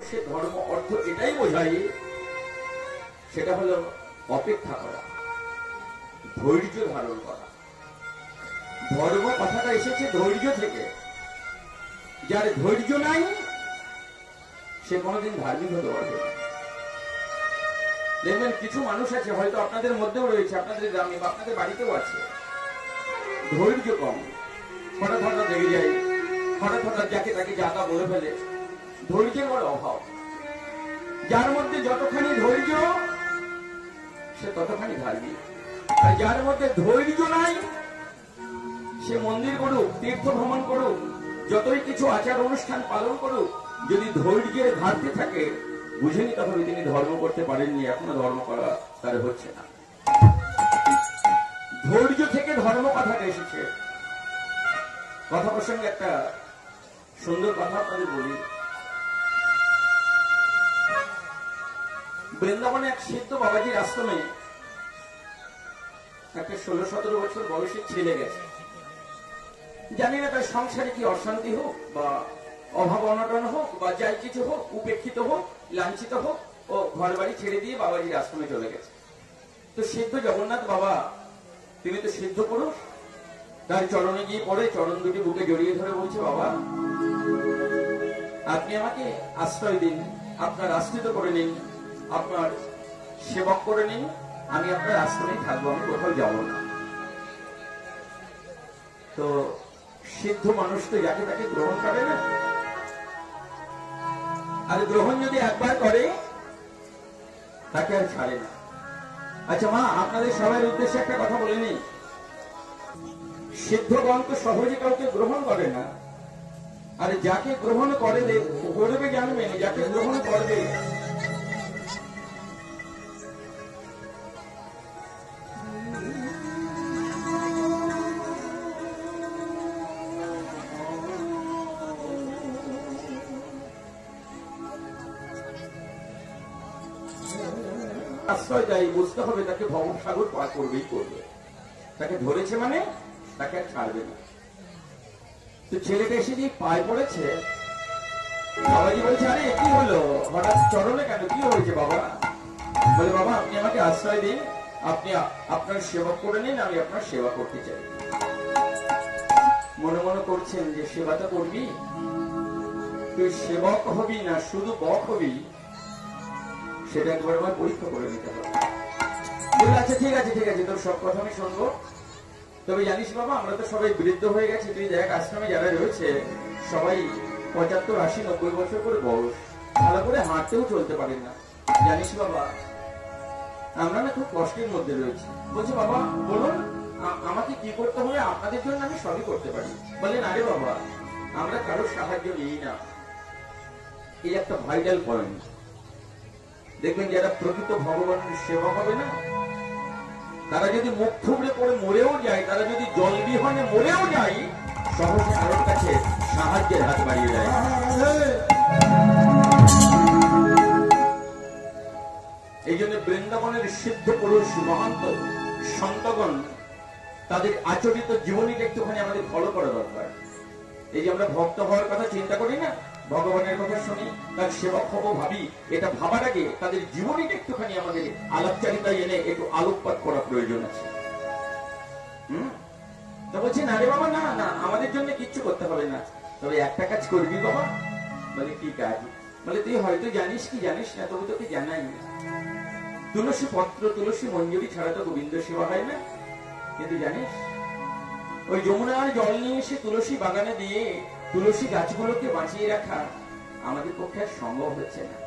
সে ধর্ম অর্থ এটাই বোঝায়, সেটা হলো অপেক্ষা করা, ধৈর্য ধারণ করা। ধর্ম কথাটা এসেছে ধৈর্য থেকে। যার ধৈর্য নাই সে কোনোদিন ধার্মিক হতে পারবে না। দেখবেন কিছু মানুষ আছে, হয়তো আপনাদের মধ্যেও রয়েছে, আপনাদের গ্রামে বা আপনাদের বাড়িতেও আছে, ধৈর্য কম, হঠাৎ হঠাৎ রেগে যায়, হঠাৎ হঠাৎ যাকে তাকে যা তা বলে ফেলে, ধৈর্যের বড় অভাব। যার মধ্যে যতখানি ধৈর্য সে ততখানি ধার্মিক। আর যার মধ্যে ধৈর্য নাই সে মন্দির করুক, তীর্থ ভ্রমণ করুক, যতই কিছু আচার অনুষ্ঠান পালন করুক, যদি ধৈর্যের ঘাটতি থাকে বুঝে নিতে হবে তিনি ধর্ম করতে পারেননি, এখনো ধর্ম করা তার হচ্ছে না। ধৈর্য থেকে ধর্ম কথাটা এসেছে। কথা প্রসঙ্গে একটা সুন্দর কথা আপনাদের বলি। বৃন্দাবনে এক সিদ্ধ বাবাজির আশ্রমে একটা 16-17 বছর বয়সী ছেলে গেছে। জানি না তার সংসারে কি অশান্তি হোক বা অভাব অনটন হোক বা যাই কিছু হোক, উপেক্ষিত হোক, লাঞ্ছিত হোক, ও ঘর বাড়ি ছেড়ে দিয়ে বাবাজির আশ্রমে চলে গেছে। তো সিদ্ধ জগন্নাথ বাবা, তিনি তো সিদ্ধ পুরুষ, তার চরণে গিয়ে পড়ে, চরণ দুটি বুকে জড়িয়ে ধরে বলছে, বাবা আপনি আমাকে আশ্রয় দিন, আপনার আশ্রিত করে নিন, আপনার সেবক করে নিন, আমি আপনার আশ্রমে থাকবো, আমি কোথাও যাব না। তো সিদ্ধ মানুষ তো যাকে তাকে গ্রহণ করে না, আর গ্রহণ যদি একবার করে তাকে আর ছাড়ে না। আচ্ছা মা, আপনাদের সবার উদ্দেশ্যে একটা কথা বলে নি, সিদ্ধগণ তো সহজে কাউকে গ্রহণ করে না, আর যাকে গ্রহণ করবে জানবেন, যাকে গ্রহণ করবে আশ্রয় দেয়, বুঝতে হবে তাকে ভবসাগর পার করবেই করবে। তাকে ধরেছে মানে তাকে আর ছাড়বে না। তো ছেলেটা এসে দিয়ে পায়ে পড়েছে, বাবাজি বলছে, আরে কি হলো হঠাৎ চরণে কেন, কি হয়েছে বাবা? বলে, বাবা আপনি আমাকে আশ্রয় দিন, আপনি আপনার সেবা করে নিন, আমি আপনার সেবা করতে চাই। মনে মনে করছেন যে সেবাটা করবি, তুই সেবক হবি না শুধু বক হবি, সেটা একবার আমার পরীক্ষা করে নিতে হবে। আচ্ছা ঠিক আছে ঠিক আছে, তোর সব কথা আমি শুনবো, তবে জানিস বাবা আমরা তো সবাই বৃদ্ধ হয়ে গেছি, তুই দেখ আশ্রমে যারা রয়েছে সবাই 75, 80, 90 বছর করে বয়স, ভালো করে হাঁটতেও চলতে পারে না। জানিস বাবা আমরা না খুব কষ্টের মধ্যে রয়েছি। বলছে, বাবা বলুন আমাকে কি করতে হবে, আপনাদের জন্য আমি সবই করতে পারি। বলেন, আরে বাবা আমরা কারোর সাহায্য নিই না। এই একটা ভাইটাল পয়েন্ট। দেখবেন যারা প্রকৃত ভগবানের সেবা হবে না, তারা যদি মুখ থুবড়ে পড়ে মরেও যায়, তারা যদি জল বিহনে মরেও যায়, সহজে কারোর কাছে সাহায্যের হাত বাড়িয়ে যায়। এই জন্য বৃন্দাবনের সিদ্ধ পুরুষ মহান্ত সন্তগণ তাদের আচরিত জীবনীটা একটুখানি আমাদের ফলো করা দরকার। এই যে আমরা ভক্ত হওয়ার কথা চিন্তা করি না, ভগবানের কথা শুনি, তার সেবক হব ভাবি, এটা ভাবার আগে তাদের জীবনীটা একটুখানি আমাদের আলাপচারিতায় এনে একটু আলোকপাত করা প্রয়োজন আছে। তো বলছি, না রে বাবা না না, আমাদের জন্য কিচ্ছু করতে হবে না, তবে একটা কাজ করবি বাবা। বলে, কি কাজ? বলে, তুই হয়তো জানিস কি জানিস না, তবু তোকে জানাই না, তুলসী পত্র তুলসী মঞ্জুরি ছাড়া তো গোবিন্দ সেবা হয় না। কিন্তু জানিস ওই যমুনার জল নিয়ে এসে তুলসী বাগানে দিয়ে তুলসী গাছগুলোকে বাঁচিয়ে রাখা আমাদের পক্ষে সম্ভব হচ্ছে না।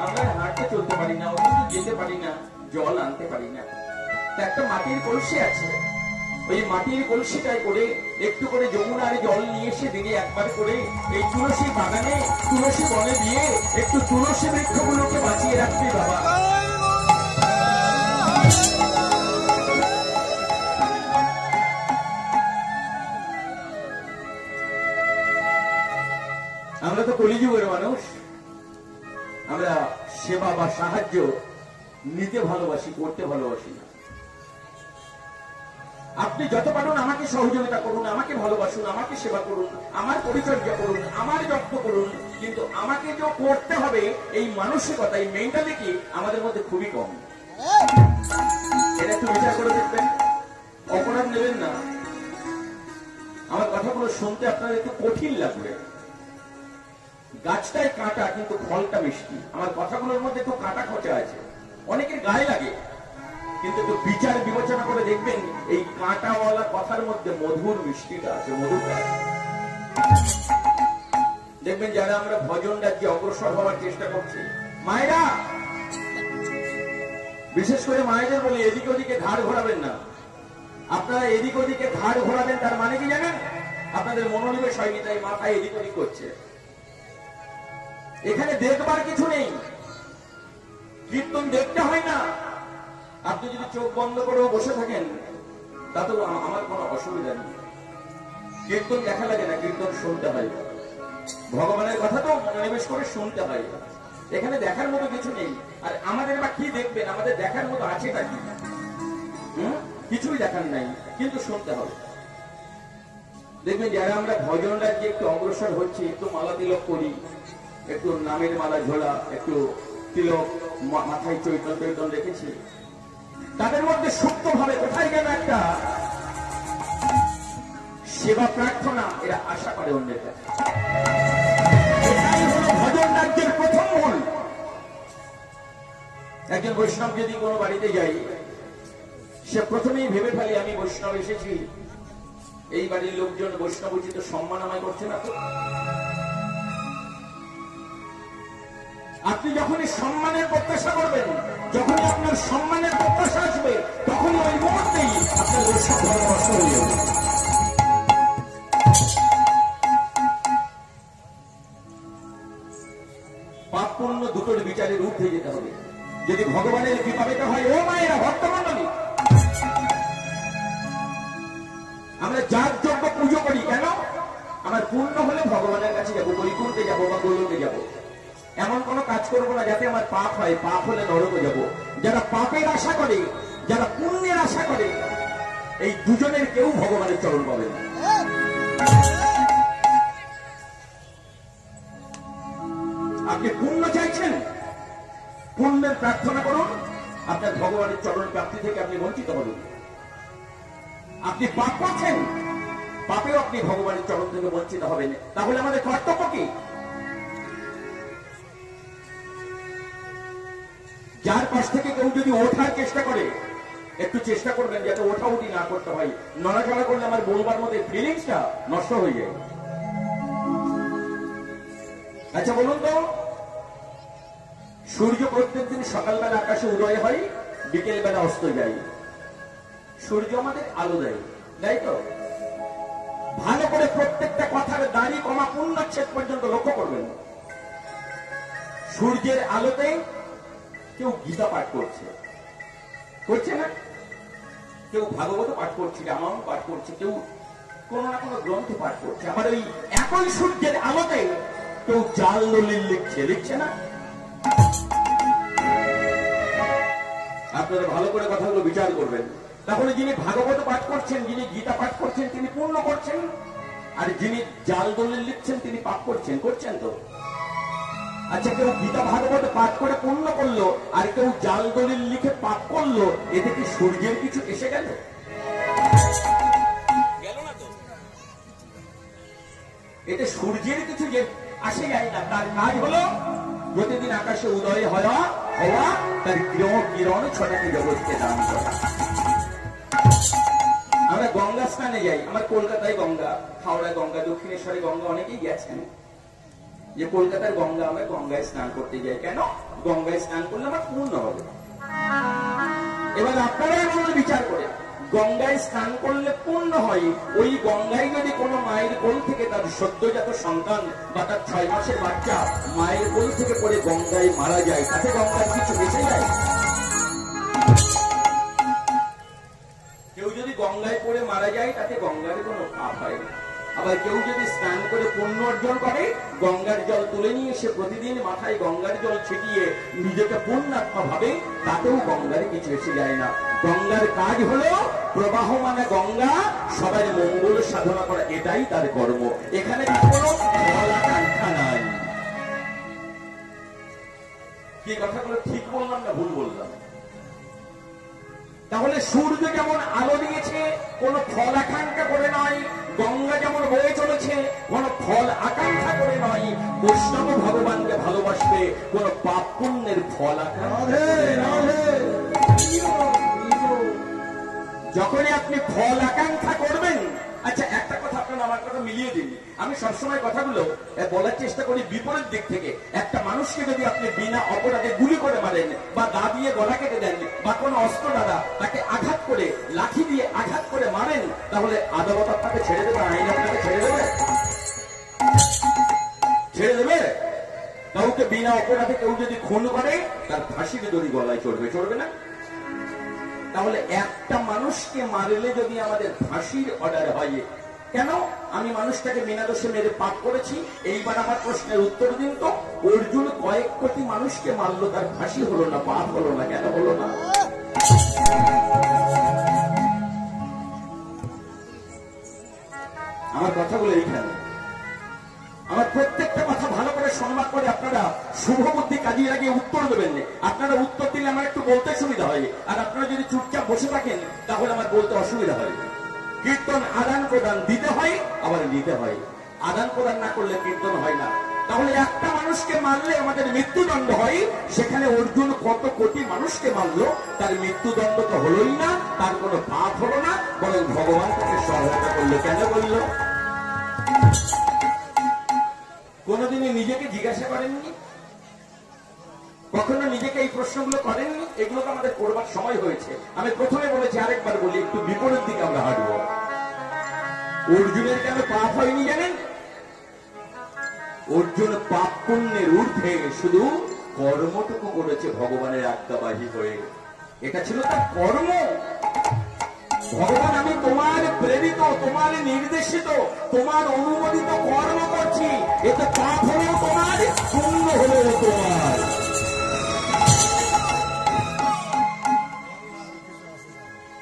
আমরা হাঁটতে চলতে পারি না, ওখানে যেতে পারি না, জল আনতে পারি না। একটা মাটির কলসি আছে, ওই মাটির কলসিটায় করে একটু করে যমুনার জল নিয়ে এসে দিনে একবার করে এই তুলসী বাগানে তুলসী বনে দিয়ে একটু তুলসী বৃক্ষগুলোকে বাঁচিয়ে রাখতে বাবা। আমরা তো কলিযুগের মানুষ, আমরা সেবা বা সাহায্য নিতে ভালোবাসি, করতে ভালোবাসি না। আপনি যত পারেন আমাকে সহযোগিতা করুন, আমাকে ভালোবাসুন, আমাকে সেবা করুন, আমার পরিচর্যা করুন, আমার যত্ন করুন, কিন্তু আমাকে যে করতে হবে এই মানসিকতা, এই মেন্টালিটি আমাদের মধ্যে খুবই কম। এটা একটু বিচার করে দেখবেন, অপরাধ নেবেন না। আমার কথাগুলো শুনতে আপনার একটু কঠিন লাগবে। গাছটাই কাঁটা কিন্তু ফলটা মিষ্টি। আমার কথাগুলোর মধ্যে একটু কাঁটা খোঁচা আছে, অনেকের গায়ে লাগে, কিন্তু একটু বিচার বিবেচনা করে দেখবেন এই কাঁটাওয়ালা কথার মধ্যে মধুর মিষ্টিটা আছে, মধুরটা আছে। দেখবেন যারা আমরা ভজন রাজ্যে অগ্রসর হওয়ার চেষ্টা করছি, মায়েরা, বিশেষ করে মায়েদের বলি এদিকে ওদিকে ঘাড় ঘোরাবেন না। আপনারা এদিক ওদিকে ঘাড় ঘোরাবেন তার মানে কি জানেন? আপনাদের মনোনিবেশ হয়নি, তাই মাথায় এদিক ওদিক করছে। এখানে দেখবার কিছু নেই, কীর্তন দেখতে হয় না। আপনি যদি চোখ বন্ধ করে বসে থাকেন তাতেও আমার কোনো অসুবিধা নেই। কীর্তন দেখা লাগে না, কীর্তন শুনতে হয়। ভগবানের কথা তো মনোনিবেশ করে শুনতে হয়। এখানে দেখার মতো কিছু নেই। আর আমাদের বা কি দেখবেন? আমাদের দেখার মতো আছেটা কি? কিছুই দেখার নাই, কিন্তু শুনতে হবে। দেখবেন যারা আমরা ভজন রাজ্যে একটু অগ্রসর হচ্ছি, একটু মালা তিলক করি, একটু নামের মালা ঝোলা, একটু তিলক মাথায় চৈতন্য চৈতন্য রেখেছি, তাদের মধ্যে সুপ্ত ভাবে কোথায় যেন একটা সেবা প্রার্থনা এরা আশা করে অন্যের কাছে। এটাই হলো ভজন রাজ্যের প্রথম মূল। একজন বৈষ্ণব যদি কোনো বাড়িতে যাই, সে প্রথমেই ভেবে ফেলে আমি বৈষ্ণব এসেছি, এই বাড়ির লোকজন বৈষ্ণব উচিত সম্মান আমায় করছে না তো। আপনি যখনই সম্মানের প্রত্যাশা করবেন, যখনই আপনার সম্মানের প্রত্যাশা আসবে, তখনই ওই মুহূর্তেই আপনার বৈষ্ণব ধর্ম নষ্ট হয়ে যাবে। পাপ পুণ্য দুটোর বিচারের ঊর্ধ্বে যেতে হবে। যদি ভগবানের কৃপা পেতে হয়, ও মায়েরা, ভক্তমণ্ডলী, আমরা যার যোগ্য পুজো করি কেন? আমার পূর্ণ হলে ভগবানের কাছে যাবো, বৈকুণ্ঠে যাবো বা গোলকে যাবো। এমন কোন কাজ করবো না যাতে আমার পাপ হয়, পাপ হলে নরকে যাবো। যারা পাপের আশা করে, যারা পুণ্যের আশা করে, এই দুজনের কেউ ভগবানের চরণ পাবে না। আপনি পুণ্য চাইছেন, পুণ্যের প্রার্থনা করুন, আপনার ভগবানের চরণ প্রাপ্তি থেকে আপনি বঞ্চিত হবেন। আপনি পাপ করছেন, পাপেও আপনি ভগবানের চরণ থেকে বঞ্চিত হবেন। তাহলে আমাদের কর্তব্য কি? যার পাশ থেকে কেউ যদি ওঠার চেষ্টা করে, একটু চেষ্টা করবেন যাতে ওঠা উঠি না করতে হয়। নড়াচড়া করলে আমার বলবার মধ্যে ফিলিংসটা নষ্ট হয়ে যায়। আচ্ছা বলুন তো, সূর্য প্রত্যেকদিন সকালবেলা আকাশে উদয় হয়, বিকেল বেলা অস্ত যায়। সূর্য আমাদের আলো দেয়, তাই তো? ভালো করে প্রত্যেকটা কথার দাড়ি কমা পূর্ণচ্ছেদ পর্যন্ত লক্ষ্য করবেন। সূর্যের আলোতে কেউ গীতা পাঠ করছে, করছে না? কেউ ভাগবত পাঠ করছে, রামায়ণ পাঠ করছে, কেউ কোন না কোনো গ্রন্থ পাঠ করছে। আবার ওই একই সূর্যের আলোতে কেউ জাল দলিল লিখছে, লিখছে না? আপনারা ভালো করে কথাগুলো বিচার করবেন। তাহলে যিনি ভাগবত পাঠ করছেন, যিনি গীতা পাঠ করছেন, তিনি পূর্ণ করছেন, আর যিনি জাল দলিল লিখছেন তিনি পাপ করছেন, করছেন তো? আচ্ছা, কেউ গীতা ভাগবত পাঠ করে পূর্ণ করলো, আর কেউ জাল দলিল লিখে পাপ করলো, এতে কি সূর্যের কিছু এসে গেল? গেল না তো। এতে সূর্যের কিছু যে আসে যায় না। তার কাজ হলো প্রতিদিন আকাশে উদয় হওয়া, তার কিরণ ছটাকে জগৎকে দান করা। আমরা গঙ্গা স্নানে যাই, আমার কলকাতায় গঙ্গা, হাওড়ায় গঙ্গা, দক্ষিণেশ্বরে গঙ্গা, অনেকেই গেছেন। যে কলকাতার গঙ্গা, আমরা গঙ্গায় স্নান করতে যাই কেন? গঙ্গায় স্নান করলে আমার পূর্ণ হবে। এবার আপনারাই আমাদের বিচার করে, গঙ্গায় স্নান করলে পূর্ণ হয়, ওই গঙ্গায় যদি কোনো মায়ের কোল থেকে তার সদ্যজাত সন্তান বা তার 6 মাসের বাচ্চা মায়ের কোল থেকে পড়ে গঙ্গায় মারা যায়, তাতে গঙ্গার কিছু বেঁচে যায়? কেউ যদি গঙ্গায় পড়ে মারা যায়, তাতে গঙ্গার কোনো পাপ হয় না। আবার কেউ যদি স্নান করে পুণ্য অর্জন করে, গঙ্গার জল তুলে নিয়ে সে প্রতিদিন মাথায় গঙ্গার জল ছিটিয়ে নিজেকে পুণ্যাত্মা ভাবে, তাতেও গঙ্গার কিছু এসে যায় না। গঙ্গার কাজ হলো প্রবাহ মানে গঙ্গা, সবাই মঙ্গল সাধনা করা, এটাই তার কর্ম। এখানে কোনো ফল আকাঙ্ক্ষা নাই। কি কথাগুলো ঠিক বললাম না ভুল বললাম? তাহলে সূর্য যেমন আলো দিয়েছে কোন ফল আকাঙ্ক্ষা করে নয়, গঙ্গা যেমন বয়ে চলেছে কোন ফল আকাঙ্ক্ষা করে নয়, বৈষ্ণব ভগবানকে ভালোবাসবে কোন পাপ পুণ্যের ফল আকাঙ্ক্ষা। যখনই আপনি ফল আকাঙ্ক্ষা করবেন, আচ্ছা একটা কথা আপনারা আমার কথা মিলিয়ে দিন। আমি সবসময় কথাগুলো বলার চেষ্টা করি বিপরীত দিক থেকে। একটা মানুষকে যদি আপনি বিনা অপরাধে গুলি করে মারেন বা দা দিয়ে গলা কেটে দেন বা কোনো অস্ত্র দ্বারা তাকে আঘাত করে লাঠি দিয়ে আঘাত করে মারেন, তাহলে আদালত আপনাকে ছেড়ে দেবে? আইন আপনাকে ছেড়ে দেবে? ছেড়ে দেবে? কাউকে বিনা অপরাধে কেউ যদি খুন করে তার ফাঁসিতে দড়ি গলায় চড়বে, চড়বে না? তাহলে একটা মানুষকে মারলে যদি আমাদের ফাঁসির অর্ডার হয়, কেন আমি মানুষটাকে বিনা দোষে মেরে পাপ করেছি? এইবার আমার প্রশ্নের উত্তর দিন তো। অর্জুন কয়েক কোটি মানুষকে মারলো, তার ফাঁসি হলো না, পাপ হলো না, কেন হলো না? আমার কথাগুলো এইখানে। আমার প্রত্যেকটা কথা ভালো করে সম্মান করে আপনারা শুভ বুদ্ধি কাজে লাগিয়ে উত্তর দেবেন। আপনারা উত্তর দিলে আমার একটু বলতে সুবিধা হয়, আর আপনারা যদি চুপচাপ বসে থাকেন তাহলে আমার বলতে অসুবিধা হয়। কীর্তন আদান প্রদান দিতে হয়, আবার নিতে হয়। আদান প্রদান না করলে কীর্তন হয় না। তাহলে একটা মানুষকে মারলে আমাদের মৃত্যুদণ্ড হয়, সেখানে অর্জুন কত কোটি মানুষকে মারলো, তার মৃত্যুদণ্ড তো হলোই না, তার কোনো পাপ হলো না, বরং ভগবান তাকে সহায়তা করলো। কেন বললো? কোনদিনই নিজেকে জিজ্ঞাসা করেননি? কখনো নিজেকে এই প্রশ্নগুলো করেননি? এগুলো তো আমাদের করবার সময় হয়েছে। আমি প্রথমে বলেছি, আরেকবার বলি, একটু বিপরীত দিকে আমরা হাঁটবো। অর্জুনের কেন পাপ হয়নি জানেন? অর্জুন পাপ পুণ্যের ঊর্ধ্বে শুধু কর্মটুকু করেছে ভগবানের আজ্ঞাবাহী হয়ে। এটা ছিল তার কর্ম। ভগবান, আমি তোমার প্রেরিত, তোমার নির্দেশিত, তোমার অনুমোদিত কর্ম করছি। এতে পাপ হলেও তোমার, পুণ্য হলেও তোমার।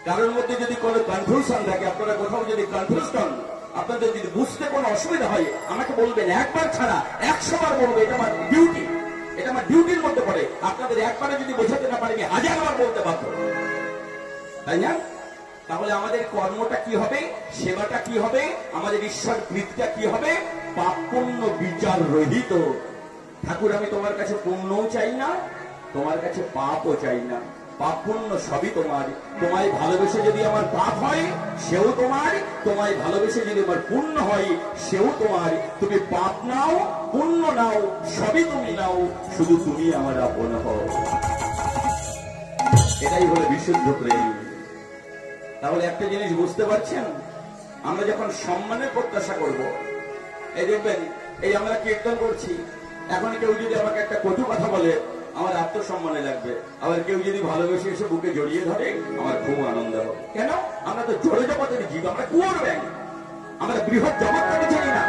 কারোর মধ্যে যদি কোনো কনফিউশন থাকে, আপনারা কোথাও যদি কনফিউজ হন, আপনাদের যদি বুঝতে কোনো অসুবিধা হয়, আমাকে বলবেন। একবার ছাড়া 100 বার বলবো, এটা আমার ডিউটি, এটা আমার ডিউটির মধ্যে পড়ে। আপনাদের একবারে যদি বোঝাতে না পারি, 1000 বার বলতে বাধ্য, তাই না? তাহলে আমাদের কর্মটা কি হবে, সেবাটা কি হবে, আমাদের ঈশ্বর কৃতটা কি হবে? পাপ পুণ্য বিচার রহিত। ঠাকুর, আমি তোমার কাছে পুণ্যও চাই না, তোমার কাছে পাপও চাই না। পাপ পুণ্য সবই তোমার। তোমায় ভালোবেসে যদি আমার পাপ হয়, সেও তোমার। তোমায় ভালোবেসে যদি আমার পুণ্য হয়, সেও তোমার। তুমি পাপ নাও, পুণ্য নাও, সবই তুমি নাও, শুধু তুমি আমার আপন হও। এটাই হলো বিশুদ্ধ প্রেম। তাহলে একটা জিনিস বুঝতে পারছেন, আমরা যখন সম্মানের প্রত্যাশা করব, এই দেখবেন, এই আমরা কীর্তন করছি, এখন কেউ যদি আমাকে একটা কটু কথা বলে, আমার আত্মসম্মানে লাগবে। আবার কেউ যদি ভালোবেসে এসে বুকে জড়িয়ে ধরে, আমার খুব আনন্দ হবে। কেন? আমরা তো জড়ে জগতের জীব, আমরা কুয়োর ব্যাং, আমরা বৃহৎ জগৎটাকে চিনি না।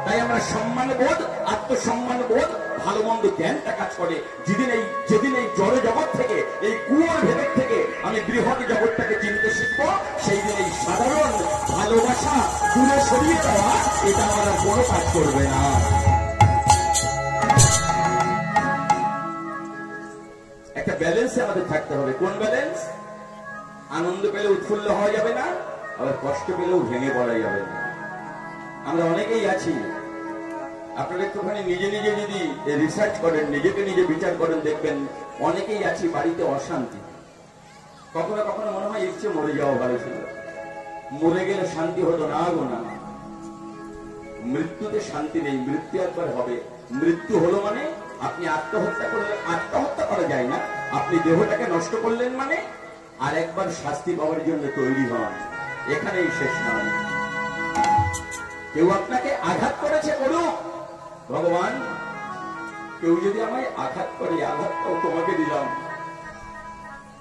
তাই আমরা সম্মান বোধ, আত্মসম্মান বোধ, ভালো মন্দ জ্ঞানটা কাজ করে। যেদিন এই জড় জগৎ থেকে, এই কুয়োর ভেতর থেকে আমি বৃহৎ জগৎটাকে চিনতে শিখবো, সেই দিন এই সাধারণ ভালোবাসা দূরে সরিয়ে দেওয়া, এটা আমার আর কোনো কাজ করবে না। একটা ব্যালেন্সে আমাদের থাকতে হবে। কোন ব্যালেন্স? আনন্দ পেলে উৎফুল্ল হওয়া যাবে না, আবার কষ্ট পেলেও ভেঙে পড়া যাবে না। আমরা অনেকেই আছি, আপনারা একটুখানি নিজে নিজে যদি রিসার্চ করেন, নিজেকে নিজে বিচার করেন, দেখবেন অনেকেই আছি বাড়িতে অশান্তি। কখনো কখনো মনে হয় ইচ্ছে মরে যাওয়া ভালো ছিল, মরে গেলে শান্তি হতো না। গো না, মৃত্যুতে শান্তি নেই, মৃত্যু একবার হবে। মৃত্যু হলো মানে আপনি আত্মহত্যা করলেন, আত্মহত্যা করা যায় না, আপনি দেহটাকে নষ্ট করলেন মানে আর একবার শাস্তি পাওয়ার জন্য তৈরি হন। এখানেই শেষ নয়। কেউ আপনাকে আঘাত করেছে, করুক, ভগবান। কেউ যদি আমায় আঘাত করে, আঘাতটাও তোমাকে দিলাম।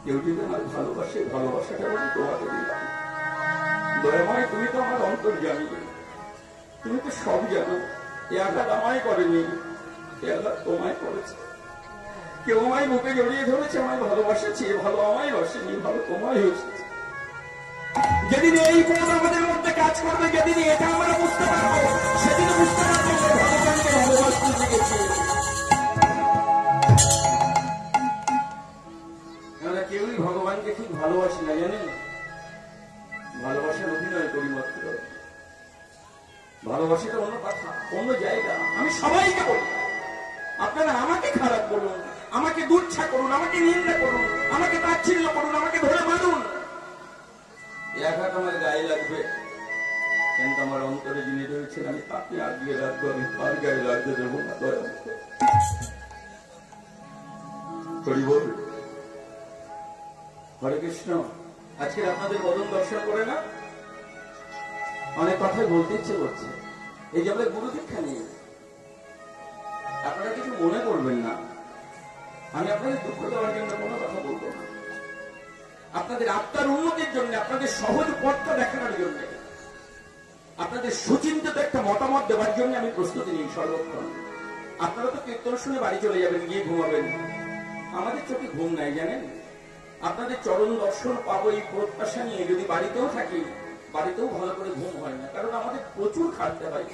কেউ যদি আমার ভালোবাসে, ভালোবাসাটা তোমাকে দিলাম। দয়াময়, তুমি তো আমার অন্তর্যামী, তুমি তো সব জানো। এ আঘাত আমায় করেনি, এ আঘাত তোমায় করেছে। কেউ আমায় বুকে জড়িয়ে ধরেছে, আমায় ভালোবাসেছে, ভালো আমায় বাসেনি, ভালো তোমায় হয়েছে। যেদিন এই বোধ আমাদের মধ্যে কাজ করবে, যেদিন এটা আমরা বুঝতে পারবো, সেদিন বুঝতে পারবো ভগবানকে ভালোবাসতে শিখেছি। সেটা অন্য কথা, অন্য জায়গা। আমি সবাইকে বলি, আপনারা আমাকে খারাপ বলুন, আমাকে দুচ্ছা করুন, আমাকে নিন্দা করুন, আমাকে তাচ্ছিল্য করুন, আমাকে ধরে মারুন, এক হাত আমার গায়ে লাগবে, কিন্তু আমার অন্তরে যিনি রয়েছেন আমি তাকে আগিয়ে রাখবো, আমি তার গায়ে লাগতে দেবো না। হরে কৃষ্ণ। আজকে আপনাদের বদন দর্শন করে না অনেক কথাই বলতে ইচ্ছে করছে। এই যে আমরা গুরু দীক্ষা নিয়ে, আপনারা কিছু মনে করবেন না, আমি আপনাদের দুঃখ দেওয়ার জন্য কোনো কথা বলবো না। আপনাদের আত্মার উন্নতির জন্য, আপনাদের সহজ পথটা দেখানোর জন্য, আপনাদের সুচিন্তিত একটা মতামত দেওয়ার জন্য আমি প্রস্তুতি নিই সর্বক্ষণ। আপনারা তো কীর্তন শুনে বাড়ি চলে যাবেন, গিয়ে ঘুমাবেন। আমাদের চোখে ঘুম নাই জানেন। আপনাদের চরণ দর্শন পাবো এই প্রত্যাশা নিয়ে যদি বাড়িতেও থাকি, বাড়িতেও ভালো করে ঘুম হয় না, কারণ আমাদের প্রচুর খাটতে হয়।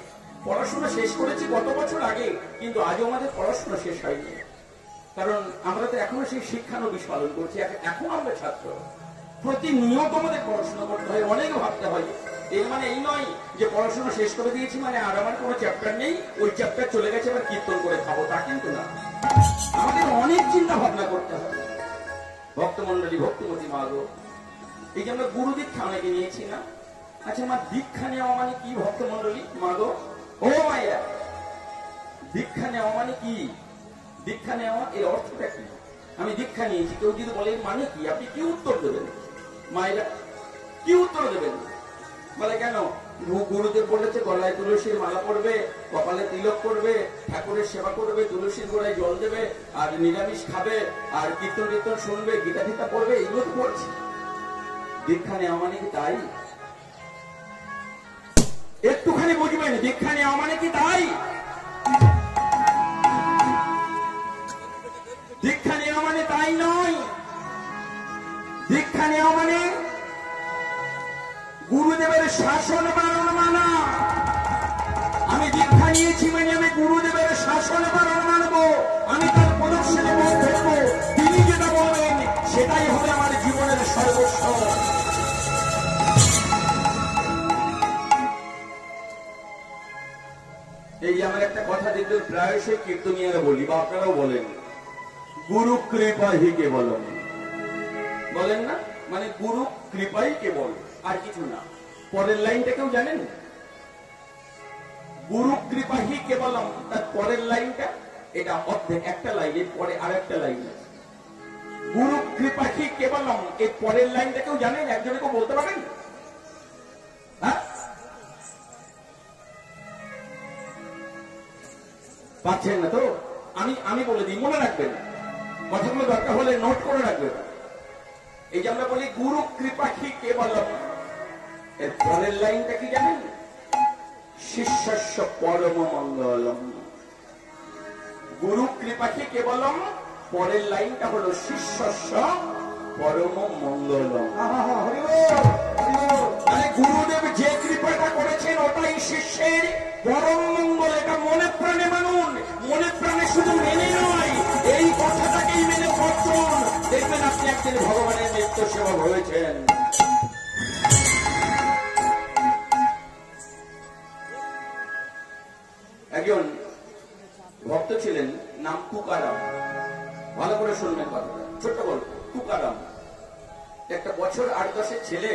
পড়াশোনা শেষ করেছি গত বছর আগে, কিন্তু আজও আমাদের পড়াশোনা শেষ হয়নি, কারণ আমরা তো এখনো সেই শিক্ষানবিশ পালন করছি। এখন আমরা ছাত্র, প্রতিনিয়ত আমাদের পড়াশোনা করতে হয়, অনেক ভাবতে হয়। এর মানে এই নয় যে পড়াশোনা শেষ করে দিয়েছি মানে আর আমার কোনো চ্যাপ্টার নেই, ওই চ্যাপ্টার চলে গেছে আবার কীর্তন করে খাবো, তা কিন্তু না। আমাদের অনেক চিন্তা ভাবনা করতে হবে। ভক্তমন্ডলী, ভক্তিমতী মা গো, এই যে আমরা গুরু দীক্ষা অনেকে নিয়েছি না। আচ্ছা মা, দীক্ষা নেওয়া মানে কি ভক্তমন্ডলী মা গো? ও মায়েরা, দীক্ষা নেওয়া মানে কি? দীক্ষা নেওয়া এর অর্থটা কি? আমি দীক্ষা নিয়েছি, কেউ যদি বলে মানে কি, আপনি কি উত্তর দেবেন? মায়েরা কি উত্তর দেবেন? বলে কেন গুরুদেব বলেছে গলায় তুলসীর মালা পড়বে, কপালে তিলক করবে, ঠাকুরের সেবা করবে, তুলসীর গোড়ায় জল দেবে, আর নিরামিষ খাবে, আর কীর্তন কীর্তন শুনবে, গীতা টিতা পড়বে, এগুলো তো পড়ছে। দীক্ষা নেওয়া মানে কি তাই? একটুখানি বুঝবেন, দীক্ষা নেওয়া মানে কি তাই? দীক্ষা নেওয়া মানে তাই নয়। দীক্ষা নেওয়া মানে গুরুদেবের শাসন পালন মানা। আমি দীক্ষা নিয়েছি মানে আমি গুরুদেবের শাসন পালন মানবো, আমি তার পদক্ষেপে মন থাকবো, তিনি যেটা বলবেন সেটাই হবে আমার জীবনের সর্বস্ব। এই যে আমার একটা কথা দেখবেন প্রায়শই কীর্তনিয়ারা বলি, বা আপনারাও বলেন, গুরু কৃপাই কেবলম। বলেন না? মানে গুরু কৃপাই কেবল, আর কিছু না। পরের লাইনটা কেউ জানেন? গুরু কৃপাহি কেবলম, তার পরের লাইনটা এটা অর্ধেক একটা লাইন, এর পরে আর একটা লাইন আছে। গুরু কৃপাহি কেবলম, এর পরের লাইনটা কেউ জানেন? একজনে কেউ বলতে পারেন? হ্যাঁ, পাচ্ছেন না তো? আমি বলে দিই, মনে রাখবেন কথাগুলো, দরকার হলে নোট করে রাখবেন। এই যে আমরা বলি গুরু কৃপাহি কেবলম, এর পরের লাইনটা কি জানেন? শিষ্যস্য পরম মঙ্গলম। গুরু কৃপাহি কেবলম, পরের লাইনটা হলো শিষ্যস্য পরম মঙ্গলম। মানে গুরুদেব যে কৃপাটা করেছেন ওটাই শিষ্যের পরম মঙ্গল। এটা মনে প্রাণে মানুন, মনে প্রাণে শুধু মেনে নয়, এই কথাটাকেই মেনে করছেন, দেখবেন আপনি একদিন ভগবানের নিত্য সেবক হয়েছেন। একজন ভক্ত ছিলেন, নাম তুকারাম। ভালো করে শুনবেন কথাটা, ছোট্ট গল্প। তুকারাম একটা বছর 8-10 ছেলে,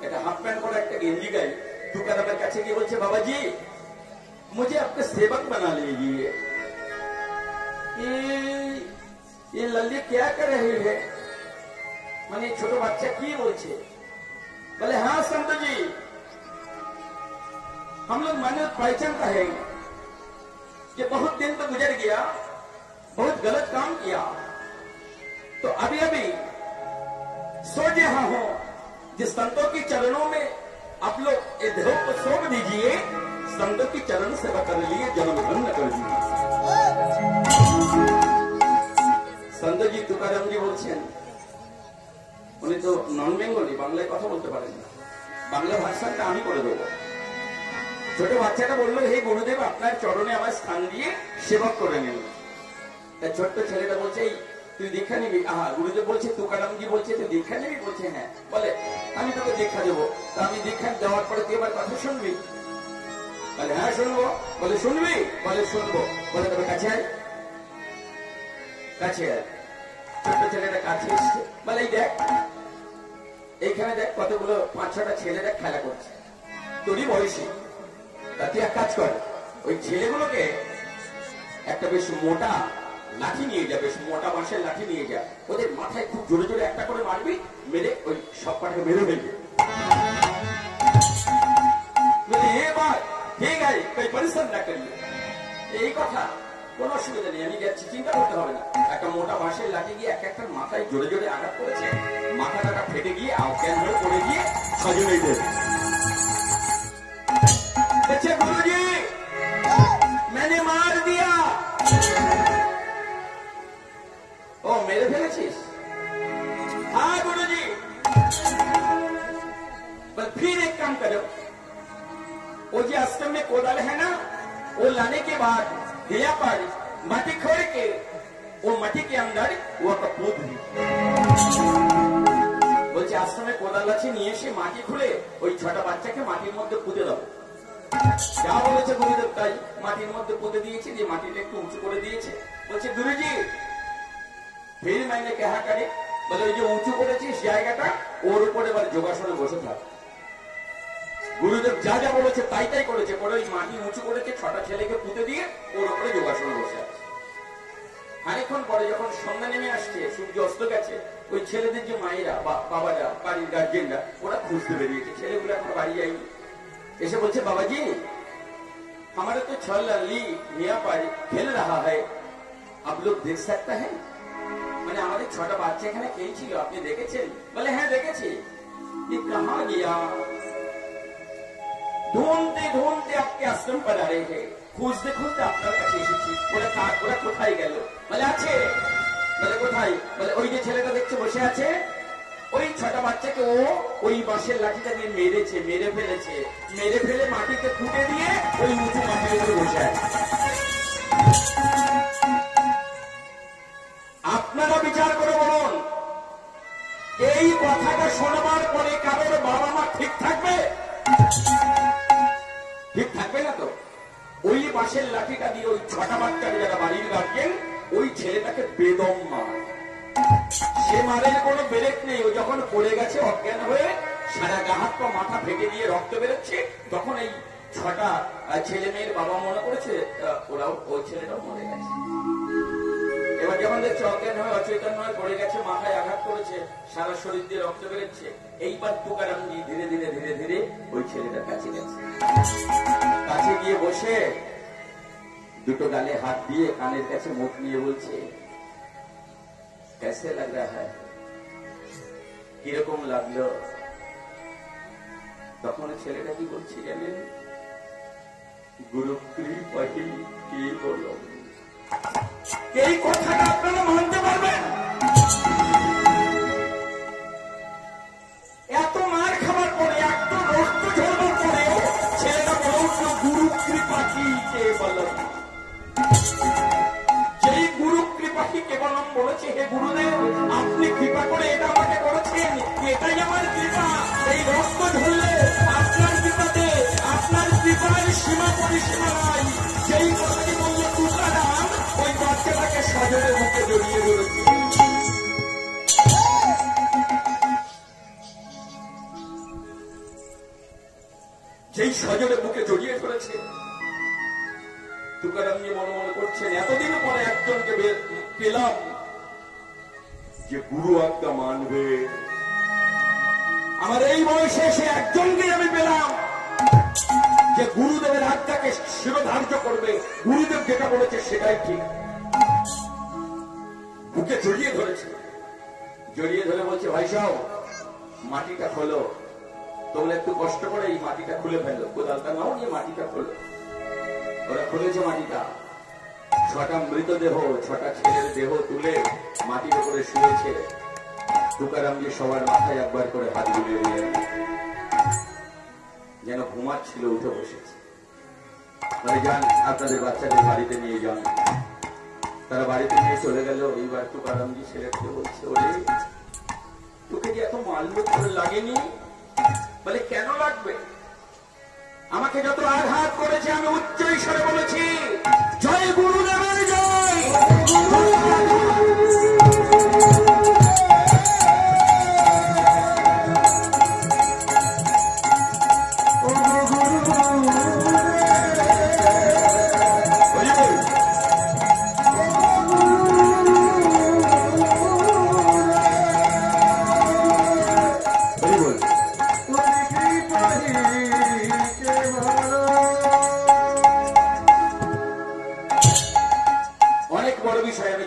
একটা হাফ প্যান্ট পরা, একটা গেঞ্জি গায়ে, तुकाराम কাছে গিয়ে বলছে, বাবাজি मुझे आपका सेवक बना लीजिए। ये लल्ली क्या कर रही है? माने छोटो बच्चा की बोलছে? बोले हाँ संत जी, हम लोग माने पहचानता है कि बहुत दिन तो गुजर गया, बहुत गलत काम किया, तो अभी अभी सोच रहा हूं जिस संतों के चरणों में आप लोग ये देह को सौंप दीजिए, संतों की चरण सेवा कर लिए जन्म धन्य कर दीजिए। संत जी तुकाराम जी बोलছেন, উনি তো নন বেঙ্গলি, বাংলায় কথা বলতে পারেন না, বাংলা ভাষাটা আমি করে দেবো। ছোট বাচ্চাটা বললো, হে গুরুদেব আপনার চরণে আমার স্থান দিয়ে সেবা করে নিন। ছোট্ট ছেলেটা বলছে, তুই দীক্ষা নিবি? আহা, গুরুদেব বলছে, তুকারামজি বলছে তুই দীক্ষা নিবি? বলছে হ্যাঁ। বলে আমি তোকে দীক্ষা দেবো। তা আমি দীক্ষা দেওয়ার পরে তুই এবার কথা শুনবি? বলে হ্যাঁ শুনবো। বলে শুনবি? বলে শুনবো। বলে তবে কাছে আয়, কাছে আয়। ছোট্ট ছেলেটা কাছে এসছে। বলে এই দেখ, এইখানে দেখ কতগুলো 5-6টা ছেলেরা খেলা করছে তোরই বয়সী। তা তুই এক কাজ কর, ওই ছেলেগুলোকে একটা বেশ মোটা লাঠি নিয়ে যা, বেশ মোটা বাঁশের লাঠি নিয়ে যা, ওদের মাথায় খুব জোরে জোরে একটা করে মারবি, মেরে ওই সব কটাকে মেরে ফেলবি। ঠিক আছে, কই পরিশ্রম না করি। এই কথা, কোন অসুবিধা নেই, আমি যাচ্ছি, চিন্তা করতে হবে না। একটা মোটা বাঁশের লাঠি গিয়ে এক একটার মাথায় জোরে জোরে আঘাত করেছে, মাথাটা ফেটে গিয়ে অজ্ঞান হয়ে পড়ে গিয়ে সজনে দেবে। গুরুজি मैंने मार दिया। ओ मेरे ফেলেছিস? हाँ गुरुजी। बस फिर एक काम करो, वो जो आश्रम में कोदाल है ना, वो लाने के बाद दिया पर माटी खोद के वो माटी के अंदर वो कपूत दी। বলছে আশ্রমে কোদাল আছে, নিয়ে এসে মাটি খুলে ওই ছোট বাচ্চাকে মাটির মধ্যে পুঁতে দাও। যা বলেছে গুরুদেব তাই মাটির মধ্যে পুঁতে দিয়েছে, দিয়ে মাটিটা একটু উঁচু করে দিয়েছে। বলছে গুরুজি ফির মাইনে কেহা করে? বলে ওই যে উঁচু করেছিস জায়গাটা, ওর উপরে এবার যোগাসনে বসে থাক। গুরুদেব যা যা বলেছে তাই তাই করেছে, পরে ওই মাটি উঁচু করেছে, 6টা ছেলেকে পুঁতে দিয়ে ওর উপরে যোগাসনে বসে আছে। অনেকক্ষণ পরে যখন সন্ধ্যা নেমে আসছে, সূর্য অস্ত গেছে, ওই ছেলেদের যে মায়েরা বা বাবারা, বাড়ির গার্জেনরা, ওরা খুঁজতে বেরিয়েছে। ছেলেগুলো এখন বাড়ি যায়নি। এসে বলছে বাবাজি हमारे तो 6 लाली मियाँ पर खेल रहा है, आप लोग देख सकते हैं? মানে আমাদের 6টা বাচ্চা এখানে খেলছিল, আপনি দেখেছেন? বলে হ্যাঁ দেখেছি। ये कहाँ गया? ढूंढते ढूंढते आपके आश्रम पर आ रहे हैं, খুঁজতে খুঁজতে আপনার কাছে এসেছি। ওরা কোথায় গেল? বলে আছে। বলে কোথায়? বলে ওই যে ছেলেটা দেখছে বসে আছে, ওই 6টা বাচ্চাকে ও ওই বাঁশের লাঠিটা দিয়ে মেরেছে, মেরে ফেলেছে, মেরে ফেলে মাটিতে ফুটে দিয়ে ওই উঁচু মাটির উপরে বসে আছে। আপনারা বিচার করে বলুন, এই কথাটা শোনবার পরে কারোর বাবা মা ঠিক থাকবে? ঠিক থাকবে না তো। ওই বাঁশের লাঠিটা দিয়ে ওই 6টা বাচ্চাকে, যারা বাড়ির গার্জেন, ওই ছেলেটাকে বেদম মার। সে মারের কোনো ব্রেক নেই। ও যখন পড়ে গেছে অজ্ঞান হয়ে, সারা গা হাত পা মাথা ফেটে গিয়ে রক্ত বেরোচ্ছে, তখন এই 6টা ছেলে মেয়ের বাবা মনে করেছে ওরাও, ওই ছেলেটাও মরে গেছে। এবার যখন দেখছে অজ্ঞান হয়ে অচেতন হয়ে পড়ে গেছে, মাথায় আঘাত করেছে, সারা শরীর দিয়ে রক্ত বেরোচ্ছে, এইবার তুকারামজি ধীরে ধীরে ধীরে ধীরে ওই ছেলেটার কাছে গেছে। কাছে গিয়ে বসে দুটো গালে হাত দিয়ে কানের কাছে মুখ নিয়ে বলছে कैसे लग रहा है? কিরকম লাগলো? তখন ছেলেটা কি বলছে জানেন? গুরু কৃপাহি কি বলো। এই কথাটা আপনারা মানতে পারবেন? এত মার খাবার পরে, এত রক্ত ঝরবার পরেও ছেলেটা বলে উঠল গুরু কৃপাহি কে বলো। যেই গুরু কৃপাহি কেবলম বলেছে, হে গুরুদেব আপনি কৃপা করে এটা আমাকে করেছেন, এটাই আমার কৃপা। এই রক্ত ঝরলে আপনার কৃপাতে, আপনার কৃপার সীমা পরিসীমা নাই। যেই কথাটি বলল তুকারাম, ওই বাচ্চাটাকে সজনে মুখে জড়িয়ে ধরেছে। যেই সজনে মুখে জড়িয়ে ধরেছে, তুকারাম নিয়ে মনে মনে করছেন এতদিন পরে একজনকে পেলাম যে গুরু আজ্ঞা মানবে। আমার এই বয়সে সে একজনকে আমি পেলাম যে গুরুদেবের আজ্ঞাকে শিরোধার্য করবে, গুরুদেব যেটা বলেছে সেটাই ঠিক। বুকে জড়িয়ে ধরেছে, জড়িয়ে ধরে বলছে ভাই সাহেব মাটিটা খোলো। তোমরা একটু কষ্ট করে এই মাটিটা খুলে ফেলো, কোদালটা নাও, নিয়ে মাটিটা খোলো। ওরা খুলেছে মাটিটা, 6টা মৃতদেহ, 6টা ছেলের দেহ তুলে মাটির উপরে শুয়েছে। তুকারামজি সবার মাথায় একবার করে হাত বুলিয়ে দিলেন, যেন ঘুমাচ্ছিল, উঠে বসেছে। মানে যান আপনাদের বাচ্চাদের বাড়িতে নিয়ে যান। তারা বাড়িতে নিয়ে চলে গেল। এইবার তুকারামজি ছেলেকে বলছে ওরে তোকে যে এত মারলো তোর লাগেনি? বলে কেন লাগবে? আমাকে যত আঘাত করেছে আমি উচ্চ ঈশ্বরে বলেছি জয় গুরুদেবের জয়।